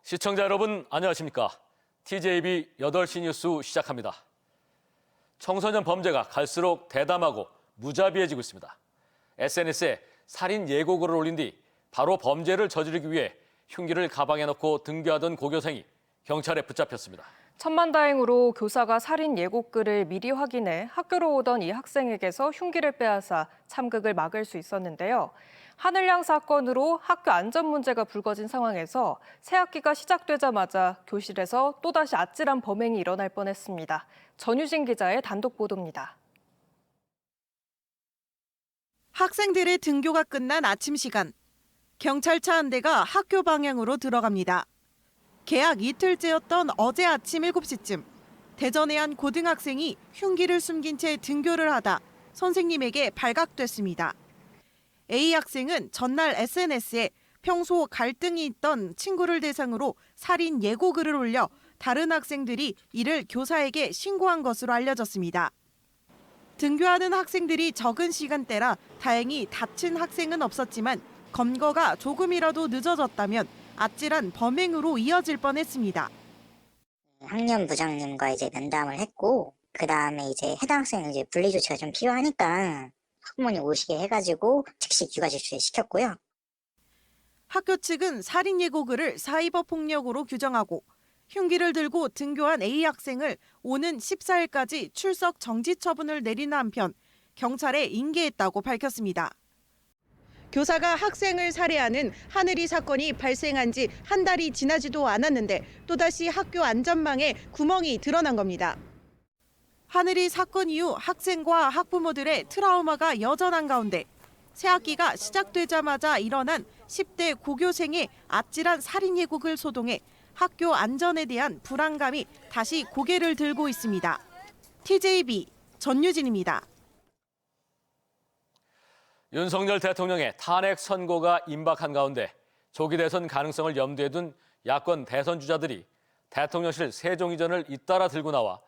시청자 여러분 안녕하십니까? TJB 8시 뉴스 시작합니다. 청소년 범죄가 갈수록 대담하고 무자비해지고 있습니다. SNS에 살인 예고글을 올린 뒤 바로 범죄를 저지르기 위해 흉기를 가방에 넣고 등교하던 고교생이 경찰에 붙잡혔습니다. 천만다행으로 교사가 살인 예고글을 미리 확인해 학교로 오던 이 학생에게서 흉기를 빼앗아 참극을 막을 수 있었는데요. 하늘양 사건으로 학교 안전 문제가 불거진 상황에서 새학기가 시작되자마자 교실에서 또다시 아찔한 범행이 일어날 뻔했습니다. 전유진 기자의 단독 보도입니다. 학생들의 등교가 끝난 아침 시간, 경찰차 한 대가 학교 방향으로 들어갑니다. 개학 이틀째였던 어제 아침 7시쯤, 대전의 한 고등학생이 흉기를 숨긴 채 등교를 하다 선생님에게 발각됐습니다. A 학생은 전날 SNS에 평소 갈등이 있던 친구를 대상으로 살인 예고글을 올려 다른 학생들이 이를 교사에게 신고한 것으로 알려졌습니다. 등교하는 학생들이 적은 시간대라 다행히 다친 학생은 없었지만 검거가 조금이라도 늦어졌다면 아찔한 범행으로 이어질 뻔했습니다. 학년 부장님과 이제 면담을 했고, 그 다음에 이제 해당 학생은 이제 분리 조치가 좀 필요하니까 학부모님 오시게 해가지고 즉시 육아 질주에 시켰고요. 학교 측은 살인 예고글을 사이버 폭력으로 규정하고 흉기를 들고 등교한 A 학생을 오는 14일까지 출석 정지 처분을 내리는 한편 경찰에 인계했다고 밝혔습니다. 교사가 학생을 살해하는 하늘이 사건이 발생한 지 한 달이 지나지도 않았는데 또다시 학교 안전망에 구멍이 드러난 겁니다. 하늘이 사건 이후 학생과 학부모들의 트라우마가 여전한 가운데 새학기가 시작되자마자 일어난 10대 고교생의 아찔한 살인 예고글 소동에 학교 안전에 대한 불안감이 다시 고개를 들고 있습니다. TJB 전유진입니다. 윤석열 대통령의 탄핵 선고가 임박한 가운데 조기 대선 가능성을 염두에 둔 야권 대선 주자들이 대통령실 세종 이전을 잇따라 들고 나와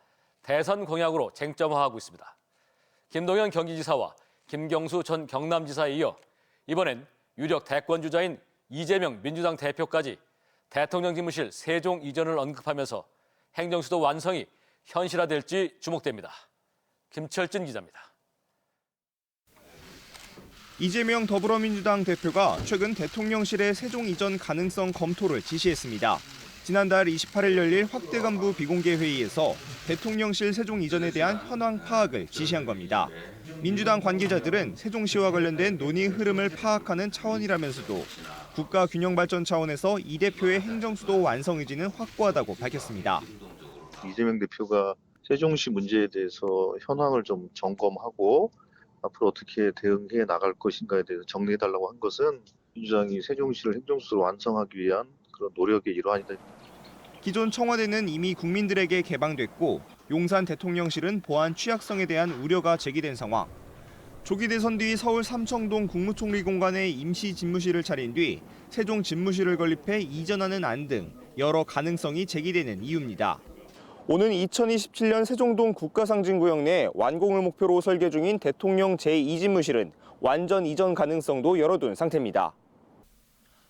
대선 공약으로 쟁점화하고 있습니다. 김동연 경기지사와 김경수 전 경남지사에 이어 이번엔 유력 대권 주자인 이재명 민주당 대표까지 대통령 집무실 세종 이전을 언급하면서 행정수도 완성이 현실화될지 주목됩니다. 김철진 기자입니다. 이재명 더불어민주당 대표가 최근 대통령실의 세종 이전 가능성 검토를 지시했습니다. 지난달 28일 열릴 확대 간부 비공개 회의에서 대통령실 세종 이전에 대한 현황 파악을 지시한 겁니다. 민주당 관계자들은 세종시와 관련된 논의 흐름을 파악하는 차원이라면서도 국가 균형 발전 차원에서 이 대표의 행정수도 완성 의지는 확고하다고 밝혔습니다. 이재명 대표가 세종시 문제에 대해서 현황을 좀 점검하고 앞으로 어떻게 대응해 나갈 것인가에 대해서 정리해달라고 한 것은 민주당이 세종시를 행정수도로 완성하기 위한 그런 노력의 일환이다. 기존 청와대는 이미 국민들에게 개방됐고 용산 대통령실은 보안 취약성에 대한 우려가 제기된 상황. 조기 대선 뒤 서울 삼청동 국무총리 공간에 임시 집무실을 차린 뒤 세종 집무실을 건립해 이전하는 안 등 여러 가능성이 제기되는 이유입니다. 오는 2027년 세종동 국가상징구역 내 완공을 목표로 설계 중인 대통령 제2집무실은 완전 이전 가능성도 열어둔 상태입니다.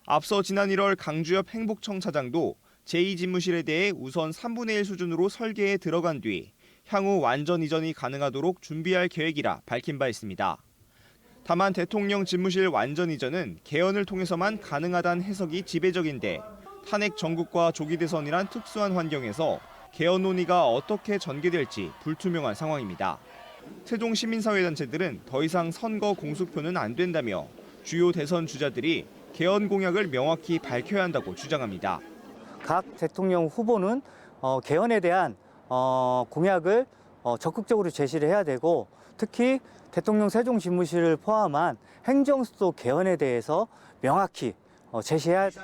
앞서 지난 1월 강주엽 행복청 차장도 제2집무실에 대해 우선 3분의 1 수준으로 설계에 들어간 뒤 향후 완전 이전이 가능하도록 준비할 계획이라 밝힌 바 있습니다. 다만 대통령 집무실 완전 이전은 개헌을 통해서만 가능하다는 해석이 지배적인데 탄핵 정국과 조기 대선이란 특수한 환경에서 개헌 논의가 어떻게 전개될지 불투명한 상황입니다. 세종 시민사회단체들은 더 이상 선거 공수표는 안 된다며 주요 대선 주자들이 개헌 공약을 명확히 밝혀야 한다고 주장합니다. 각 대통령 후보는 개헌에 대한 공약을 적극적으로 제시를 해야 되고 특히 대통령 세종 집무실을 포함한 행정수도 개헌에 대해서 명확히 제시해야 합니다.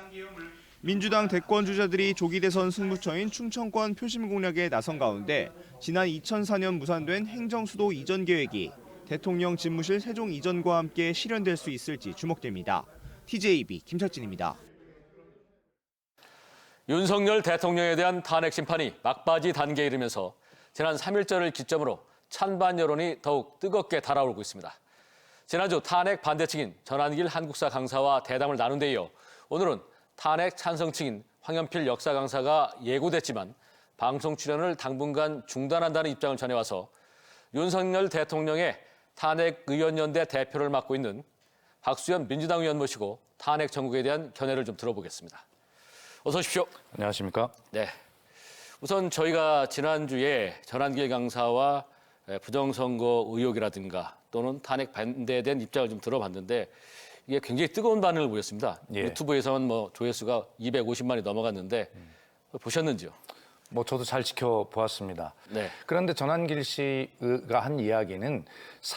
민주당 대권 주자들이 조기 대선 승부처인 충청권 표심 공략에 나선 가운데 지난 2004년 무산된 행정수도 이전 계획이 대통령 집무실 세종 이전과 함께 실현될 수 있을지 주목됩니다. TJB 김철진입니다. 윤석열 대통령에 대한 탄핵 심판이 막바지 단계에 이르면서 지난 3일절을 기점으로 찬반 여론이 더욱 뜨겁게 달아오르고 있습니다. 지난주 탄핵 반대 측인 전한길 한국사 강사와 대담을 나눈 데 이어 오늘은 탄핵 찬성 측인 황현필 역사 강사가 예고됐지만 방송 출연을 당분간 중단한다는 입장을 전해와서 윤석열 대통령의 탄핵의원연대 대표를 맡고 있는 박수현 민주당 의원 모시고 탄핵 정국에 대한 견해를 좀 들어보겠습니다. 어서 오십시오. 안녕하십니까? 네. 우선 저희가 지난주에 전한길 강사와 부정선거 의혹이라든가 또는 탄핵 반대에 대한 입장을 좀 들어봤는데 이게 굉장히 뜨거운 반응을 보였습니다. 예. 유튜브에서는 뭐 조회수가 250만이 넘어갔는데 보셨는지요? 뭐 저도 잘 지켜보았습니다. 네. 그런데 전한길 씨가 한 이야기는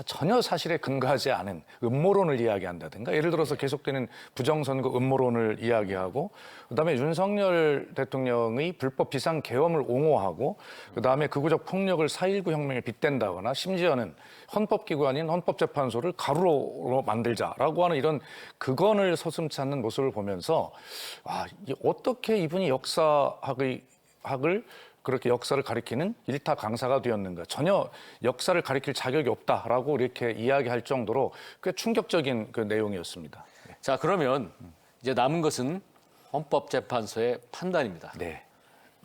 전혀 사실에 근거하지 않은 음모론을 이야기한다든가 예를 들어서 계속되는 부정선거 음모론을 이야기하고 그다음에 윤석열 대통령의 불법 비상계엄을 옹호하고 그다음에 극우적 폭력을 4.19 혁명에 빗댄다거나 심지어는 헌법기관인 헌법재판소를 가루로 만들자라고 하는 이런 극언을 서슴지 않는 모습을 보면서 이게 어떻게 이분이 학을 그렇게 역사를 가리키는 일타 강사가 되었는가. 전혀 역사를 가리킬 자격이 없다라고 이렇게 이야기할 정도로 꽤 충격적인 그 내용이었습니다. 자, 그러면 이제 남은 것은 헌법재판소의 판단입니다. 네.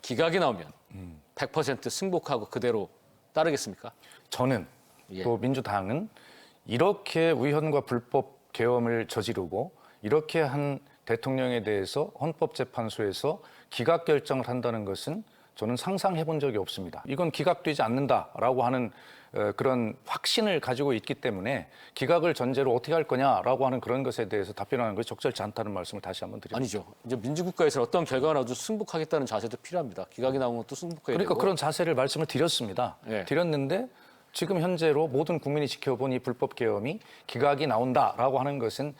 기각이 나오면 100% 승복하고 그대로 따르겠습니까? 저는 예. 또 민주당은 이렇게 위헌과 불법 계엄을 저지르고 이렇게 한 대통령에 대해서 헌법재판소에서 기각 결정을 한다는 것은 저는 상상해 본 적이 없습니다. 이건 기각되지 않는다라고 하는 그런 확신을 가지고 있기 때문에 기각을 전제로 어떻게 할 거냐라고 하는 그런 것에 대해서 답변하는 것이 적절치 않다는 말씀을 다시 한번 드립니다. 아니죠. 이제 민주국가에서 어떤 결과가 나도 승복하겠다는 자세도 필요합니다. 기각이 나오면 또 승복해야 그러니까 되고. 그런 자세를 말씀을 드렸습니다. 예. 드렸는데 지금 현재로 모든 국민이 지켜본 이 불법 계엄이 기각이 나온다라고 하는 것은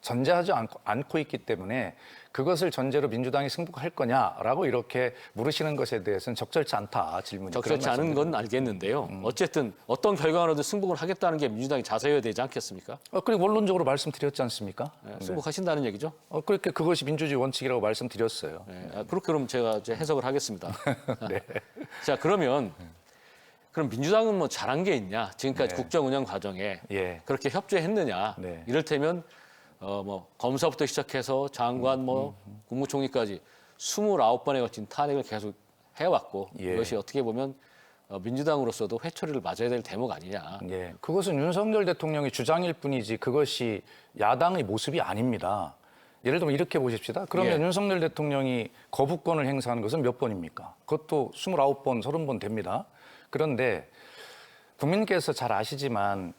전제하지 않고 있기 때문에 그것을 전제로 민주당이 승복할 거냐라고 이렇게 물으시는 것에 대해서는 적절치 않다 질문이. 적절치 않은 건 알겠는데요. 어쨌든 어떤 결과가 나도 승복을 하겠다는 게 민주당이 자세여야 되지 않겠습니까? 그리고 원론적으로 말씀드렸지 않습니까? 네, 승복하신다는 얘기죠? 그렇게 그것이 민주주의 원칙이라고 말씀드렸어요. 네, 그렇게 그럼 제가 이제 해석을 하겠습니다. 네. 자, 그럼 민주당은 뭐 잘한 게 있냐? 지금까지 네. 국정 운영 과정에 예. 그렇게 협조했느냐? 네. 이를테면 뭐 검사부터 시작해서 장관 국무총리까지 29번에 걸친 탄핵을 계속 해왔고 예. 이것이 어떻게 보면 민주당으로서도 회초리를 맞아야 될 대목 아니냐. 예. 그것은 윤석열 대통령의 주장일 뿐이지 그것이 야당의 모습이 아닙니다. 예를 들면 이렇게 보십시다. 그러면 예. 윤석열 대통령이 거부권을 행사하는 것은 몇 번입니까? 그것도 29번, 30번 됩니다. 그런데 국민께서 잘 아시지만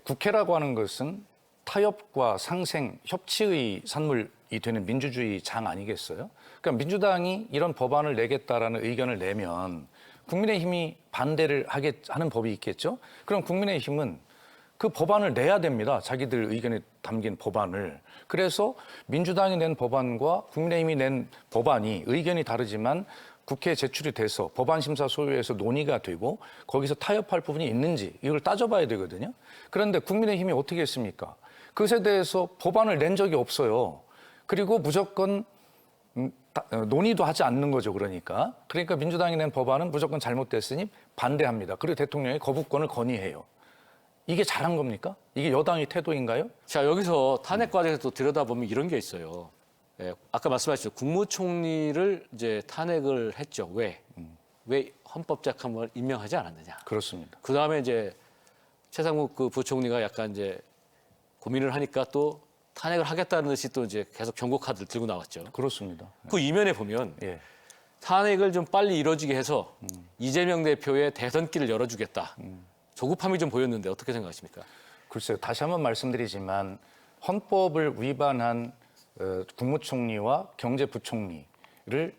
국회라고 하는 것은 타협과 상생, 협치의 산물이 되는 민주주의 장 아니겠어요? 그러니까 민주당이 이런 법안을 내겠다라는 의견을 내면 국민의힘이 반대를 하는 법이 있겠죠? 그럼 국민의힘은 그 법안을 내야 됩니다. 자기들 의견에 담긴 법안을. 그래서 민주당이 낸 법안과 국민의힘이 낸 법안이 의견이 다르지만 국회에 제출이 돼서 법안심사소위에서 논의가 되고 거기서 타협할 부분이 있는지 이걸 따져봐야 되거든요. 그런데 국민의힘이 어떻게 했습니까? 그것에 대해서 법안을 낸 적이 없어요. 그리고 무조건 논의도 하지 않는 거죠. 그러니까 민주당이 낸 법안은 무조건 잘못됐으니 반대합니다. 그리고 대통령이 거부권을 건의해요. 이게 잘한 겁니까? 이게 여당의 태도인가요? 자, 여기서 탄핵 과정에서 또 들여다보면 이런 게 있어요. 예, 아까 말씀하셨죠. 국무총리를 이제 탄핵을 했죠. 왜 헌법재판관을 임명하지 않았느냐. 그렇습니다. 그 다음에 이제 최상목 그 부총리가 약간 이제 고민을 하니까 또 탄핵을 하겠다는 듯이 또 이제 계속 경고 카드를 들고 나왔죠. 그렇습니다. 그 이면에 보면 예. 탄핵을 좀 빨리 이뤄지게 해서 이재명 대표의 대선길을 열어주겠다. 조급함이 좀 보였는데 어떻게 생각하십니까? 글쎄요. 다시 한번 말씀드리지만 헌법을 위반한 국무총리와 경제부총리를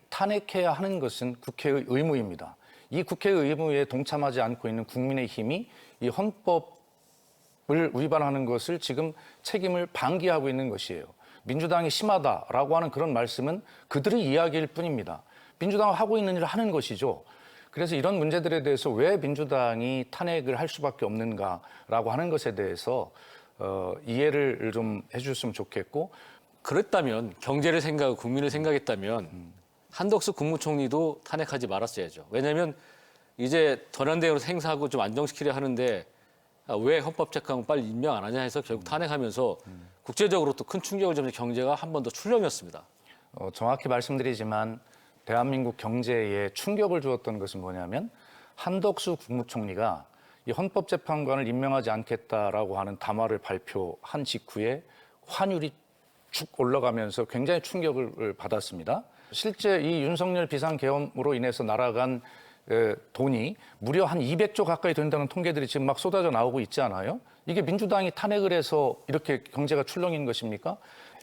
탄핵해야 하는 것은 국회의 의무입니다. 이 국회의 의무에 동참하지 않고 있는 국민의힘이 이 헌법을 위반하는 것을 지금 책임을 방기하고 있는 것이에요. 민주당이 심하다라고 하는 그런 말씀은 그들의 이야기일 뿐입니다. 민주당은 하고 있는 일을 하는 것이죠. 그래서 이런 문제들에 대해서 왜 민주당이 탄핵을 할 수밖에 없는가라고 하는 것에 대해서 이해를 좀 해주셨으면 좋겠고, 그랬다면 경제를 생각하고 국민을 생각했다면 한덕수 국무총리도 탄핵하지 말았어야죠. 왜냐하면 이제 전환대응으로 행사하고 좀 안정시키려 하는데 왜 헌법재판관 빨리 임명 안 하냐 해서 결국 탄핵하면서 국제적으로 또 큰 충격을 주는 경제가 한 번 더 출렁였습니다. 정확히 말씀드리지만 대한민국 경제에 충격을 주었던 것은 뭐냐면 한덕수 국무총리가 이 헌법재판관을 임명하지 않겠다라고 하는 담화를 발표한 직후에 환율이 쭉 올라가면서 굉장히 충격을 받았습니다. 실제 이 윤석열 비상계엄으로 인해서 날아간 돈이 무려 한 200조 가까이 된다는 통계들이 지금 막 쏟아져 나오고 있지 않아요? 이게 민주당이 탄핵을 해서 이렇게 경제가 출렁인 것입니까?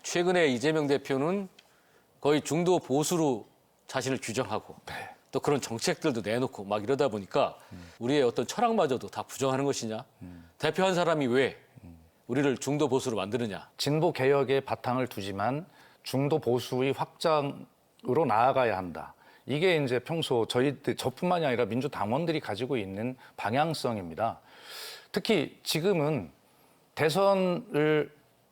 최근에 이재명 대표는 거의 중도 보수로 자신을 규정하고 또 그런 정책들도 내놓고 막 이러다 보니까 우리의 어떤 철학마저도 다 부정하는 것이냐? 대표한 사람이 왜 우리를 중도 보수로 만드느냐? 진보 개혁의 바탕을 두지만 중도 보수의 확장으로 나아가야 한다. 이게 이제 평소 저뿐만이 아니라 민주당원들이 가지고 있는 방향성입니다. 특히 지금은 대선을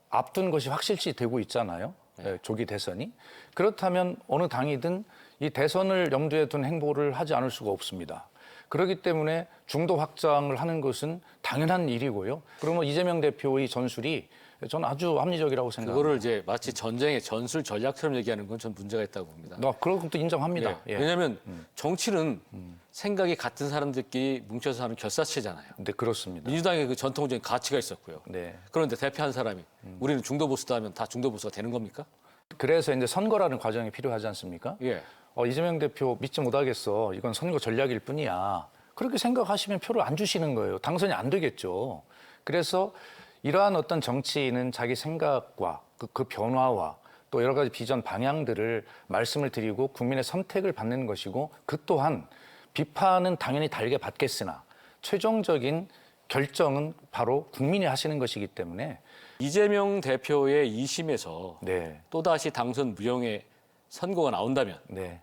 앞둔 것이 확실시 되고 있잖아요. 조기 대선이. 그렇다면 어느 당이든 이 대선을 염두에 둔 행보를 하지 않을 수가 없습니다. 그렇기 때문에 중도 확장을 하는 것은 당연한 일이고요. 그러면 이재명 대표의 전술이 저는 아주 합리적이라고 생각합니다. 그거를 이제 마치 전쟁의 전술 전략처럼 얘기하는 건 전 문제가 있다고 봅니다. 그런 것도 인정합니다. 예. 왜냐하면 정치는 생각이 같은 사람들끼리 뭉쳐서 하는 결사체잖아요. 네, 그렇습니다. 민주당의 그 전통적인 가치가 있었고요. 네. 그런데 대표한 사람이 우리는 중도 보수다 하면 다 중도 보수가 되는 겁니까? 그래서 이제 선거라는 과정이 필요하지 않습니까? 예. 이재명 대표 믿지 못하겠어. 이건 선거 전략일 뿐이야. 그렇게 생각하시면 표를 안 주시는 거예요. 당선이 안 되겠죠. 그래서 이러한 어떤 정치인은 자기 생각과 그 변화와 또 여러 가지 비전 방향들을 말씀을 드리고 국민의 선택을 받는 것이고 그 또한 비판은 당연히 달게 받겠으나 최종적인 결정은 바로 국민이 하시는 것이기 때문에 이재명 대표의 2심에서 네. 또다시 당선 무효의 선고가 나온다면 네.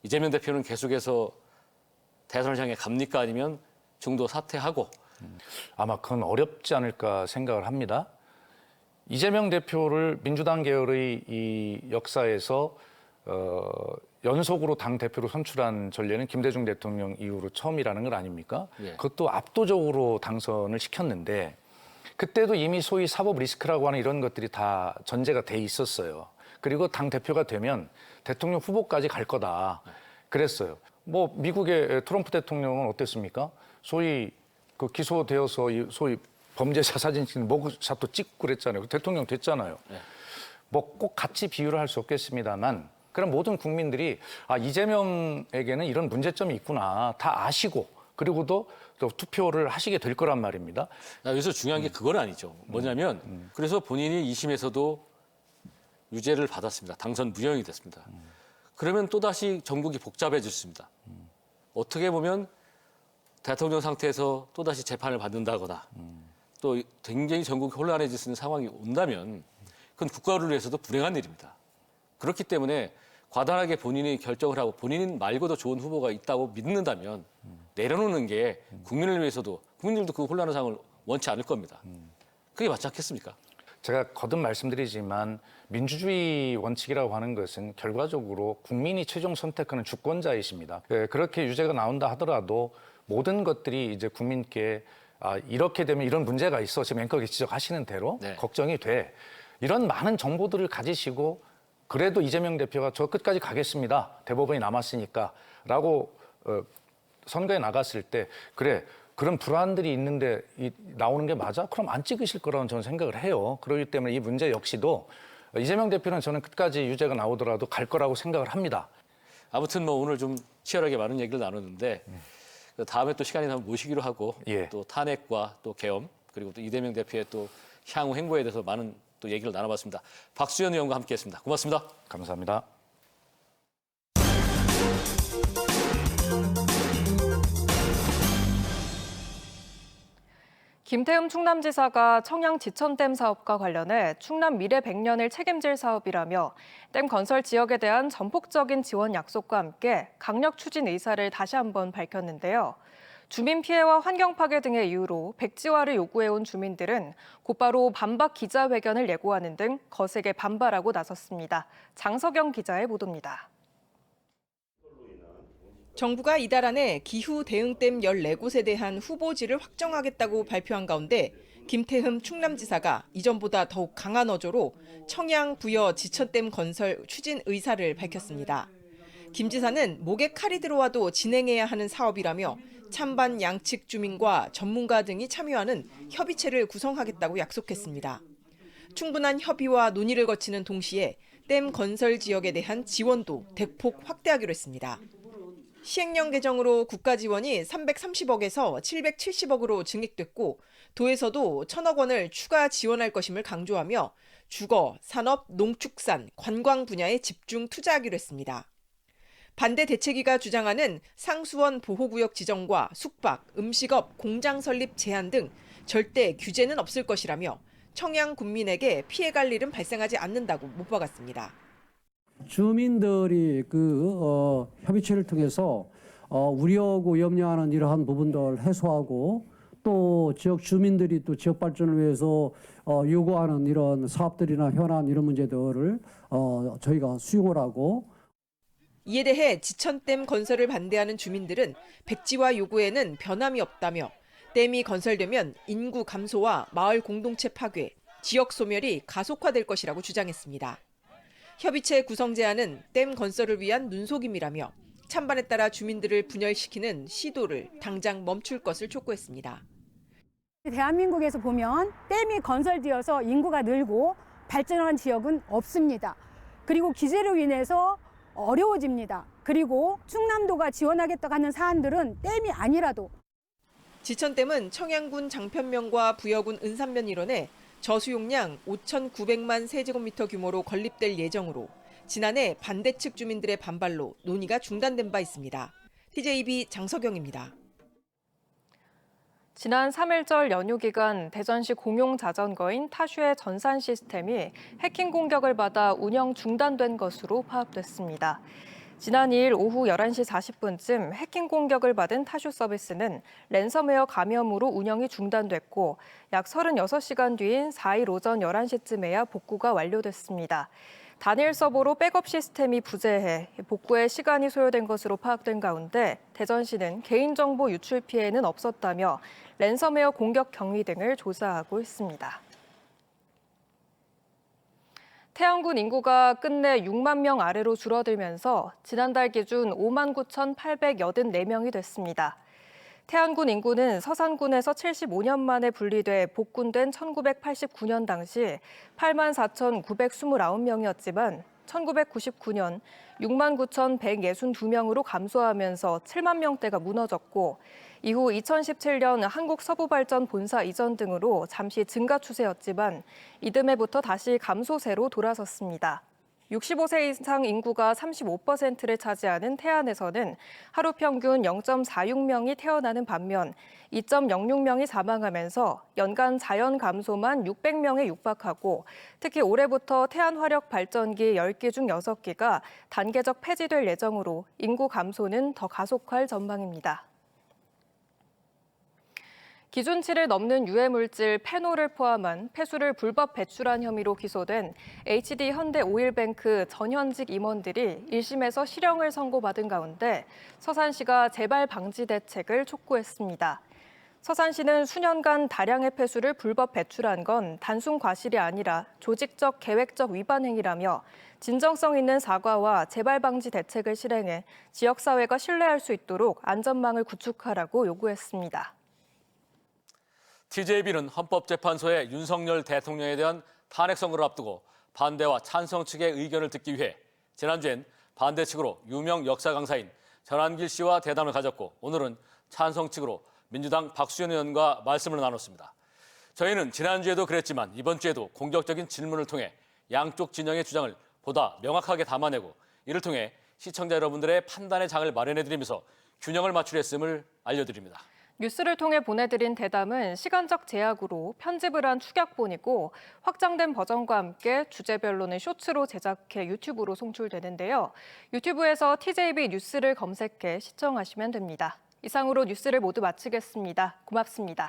이재명 대표는 계속해서 대선을 향해 갑니까? 아니면 중도 사퇴하고 아마 그건 어렵지 않을까 생각을 합니다. 이재명 대표를 민주당 계열의 이 역사에서 연속으로 당 대표로 선출한 전례는 김대중 대통령 이후로 처음이라는 건 아닙니까? 예. 그것도 압도적으로 당선을 시켰는데 그때도 이미 소위 사법 리스크라고 하는 이런 것들이 다 전제가 돼 있었어요. 그리고 당 대표가 되면 대통령 후보까지 갈 거다. 그랬어요. 뭐 미국의 트럼프 대통령은 어땠습니까? 소위 그 기소되어서 소위 범죄자 사진 찍는 머그샷도 찍고 그랬잖아요. 대통령 됐잖아요. 네. 뭐 꼭 같이 비유를 할 수 없겠습니다만 그럼 모든 국민들이 이재명에게는 이런 문제점이 있구나 다 아시고 그리고도 또 투표를 하시게 될 거란 말입니다. 여기서 중요한 게 그건 아니죠. 뭐냐면 그래서 본인이 2심에서도 유죄를 받았습니다. 당선 무효이 됐습니다. 그러면 또다시 전국이 복잡해졌습니다. 어떻게 보면 대통령 상태에서 또다시 재판을 받는다거나 또 굉장히 전국이 혼란해질 수 있는 상황이 온다면 그건 국가를 위해서도 불행한 일입니다. 그렇기 때문에 과단하게 본인이 결정을 하고 본인 말고도 좋은 후보가 있다고 믿는다면 내려놓는 게 국민을 위해서도 국민들도 그 혼란한 상황을 원치 않을 겁니다. 그게 맞지 않겠습니까? 제가 거듭 말씀드리지만 민주주의 원칙이라고 하는 것은 결과적으로 국민이 최종 선택하는 주권자이십니다. 그렇게 유죄가 나온다 하더라도 모든 것들이 이제 국민께 이렇게 되면 이런 문제가 있어 지금 앵커가 지적하시는 대로 네. 걱정이 돼. 이런 많은 정보들을 가지시고 그래도 이재명 대표가 저 끝까지 가겠습니다. 대법원이 남았으니까 라고 선거에 나갔을 때 그래 그런 불안들이 있는데 나오는 게 맞아? 그럼 안 찍으실 거라고 저는 생각을 해요. 그렇기 때문에 이 문제 역시도 이재명 대표는 저는 끝까지 유죄가 나오더라도 갈 거라고 생각을 합니다. 아무튼 뭐 오늘 좀 치열하게 많은 얘기를 나눴는데 다음에 또 시간이 나면 모시기로 하고 예. 또 탄핵과 또 계엄 그리고 또 이재명 대표의 또 향후 행보에 대해서 많은 또 얘기를 나눠봤습니다. 박수현 의원과 함께했습니다. 고맙습니다. 감사합니다. 김태흠 충남지사가 청양 지천댐 사업과 관련해 충남 미래 100년을 책임질 사업이라며 댐 건설 지역에 대한 전폭적인 지원 약속과 함께 강력 추진 의사를 다시 한번 밝혔는데요. 주민 피해와 환경 파괴 등의 이유로 백지화를 요구해온 주민들은 곧바로 반박 기자회견을 예고하는 등 거세게 반발하고 나섰습니다. 장석영 기자의 보도입니다. 정부가 이달 안에 기후 대응댐 14곳에 대한 후보지를 확정하겠다고 발표한 가운데 김태흠 충남지사가 이전보다 더욱 강한 어조로 청양 부여 지천댐 건설 추진 의사를 밝혔습니다. 김 지사는 목에 칼이 들어와도 진행해야 하는 사업이라며 찬반 양측 주민과 전문가 등이 참여하는 협의체를 구성하겠다고 약속했습니다. 충분한 협의와 논의를 거치는 동시에 댐 건설 지역에 대한 지원도 대폭 확대하기로 했습니다. 시행령 개정으로 국가 지원이 330억에서 770억으로 증액됐고 도에서도 1,000억 원을 추가 지원할 것임을 강조하며 주거, 산업, 농축산, 관광 분야에 집중 투자하기로 했습니다. 반대 대책위가 주장하는 상수원 보호구역 지정과 숙박, 음식업, 공장 설립 제한 등 절대 규제는 없을 것이라며 청양 군민에게 피해갈 일은 발생하지 않는다고 못 박았습니다. 주민들이 협의체를 통해서 우려하고 염려하는 이러한 부분들 해소하고 또 지역 주민들이 또 지역 발전을 위해서 요구하는 이런 사업들이나 현안 이런 문제들을 저희가 수용을 하고 이에 대해 지천댐 건설을 반대하는 주민들은 백지화 요구에는 변함이 없다며 댐이 건설되면 인구 감소와 마을 공동체 파괴, 지역 소멸이 가속화될 것이라고 주장했습니다. 협의체 구성 제안은 댐 건설을 위한 눈속임이라며 찬반에 따라 주민들을 분열시키는 시도를 당장 멈출 것을 촉구했습니다. 대한민국에서 보면 댐이 건설되어서 인구가 늘고 발전한 지역은 없습니다. 그리고 규제로 인해서 어려워집니다. 그리고 충남도가 지원하겠다고 하는 사안들은 댐이 아니라도 지천댐은 청양군 장편면과 부여군 은산면 일원에 저수용량 5,900만 세제곱미터 규모로 건립될 예정으로 지난해 반대 측 주민들의 반발로 논의가 중단된 바 있습니다. TJB 장석영입니다. 지난 3일절 연휴 기간 대전시 공용 자전거인 타슈의 전산 시스템이 해킹 공격을 받아 운영 중단된 것으로 파악됐습니다. 지난 2일 오후 11시 40분쯤 해킹 공격을 받은 타슈 서비스는 랜섬웨어 감염으로 운영이 중단됐고 약 36시간 뒤인 4일 오전 11시쯤에야 복구가 완료됐습니다. 단일 서버로 백업 시스템이 부재해 복구에 시간이 소요된 것으로 파악된 가운데 대전시는 개인정보 유출 피해는 없었다며 랜섬웨어 공격 경위 등을 조사하고 있습니다. 태안군 인구가 끝내 6만 명 아래로 줄어들면서 지난달 기준 5만 9,884명이 됐습니다. 태안군 인구는 서산군에서 75년 만에 분리돼 복군된 1989년 당시 8만 4,929명이었지만 1999년 6만 9,162명으로 감소하면서 7만 명대가 무너졌고 이후 2017년 한국서부발전본사 이전 등으로 잠시 증가 추세였지만 이듬해부터 다시 감소세로 돌아섰습니다. 65세 이상 인구가 35%를 차지하는 태안에서는 하루 평균 0.46명이 태어나는 반면 2.06명이 사망하면서 연간 자연 감소만 600명에 육박하고 특히 올해부터 태안화력발전기 10기 중 6기가 단계적 폐지될 예정으로 인구 감소는 더 가속할 전망입니다. 기준치를 넘는 유해물질 페놀을 포함한 폐수를 불법 배출한 혐의로 기소된 HD 현대오일뱅크 전현직 임원들이 1심에서 실형을 선고받은 가운데 서산시가 재발 방지 대책을 촉구했습니다. 서산시는 수년간 다량의 폐수를 불법 배출한 건 단순 과실이 아니라 조직적 계획적 위반 행위라며 진정성 있는 사과와 재발 방지 대책을 실행해 지역사회가 신뢰할 수 있도록 안전망을 구축하라고 요구했습니다. TJB는 헌법재판소의 윤석열 대통령에 대한 탄핵 선고를 앞두고 반대와 찬성 측의 의견을 듣기 위해 지난주엔 반대 측으로 유명 역사 강사인 전한길 씨와 대담을 가졌고 오늘은 찬성 측으로 민주당 박수현 의원과 말씀을 나눴습니다. 저희는 지난주에도 그랬지만 이번 주에도 공격적인 질문을 통해 양쪽 진영의 주장을 보다 명확하게 담아내고 이를 통해 시청자 여러분들의 판단의 장을 마련해드리면서 균형을 맞추려 했음을 알려드립니다. 뉴스를 통해 보내드린 대담은 시간적 제약으로 편집을 한 축약본이고 확장된 버전과 함께 주제별로는 쇼츠로 제작해 유튜브로 송출되는데요. 유튜브에서 TJB 뉴스를 검색해 시청하시면 됩니다. 이상으로 뉴스를 모두 마치겠습니다. 고맙습니다.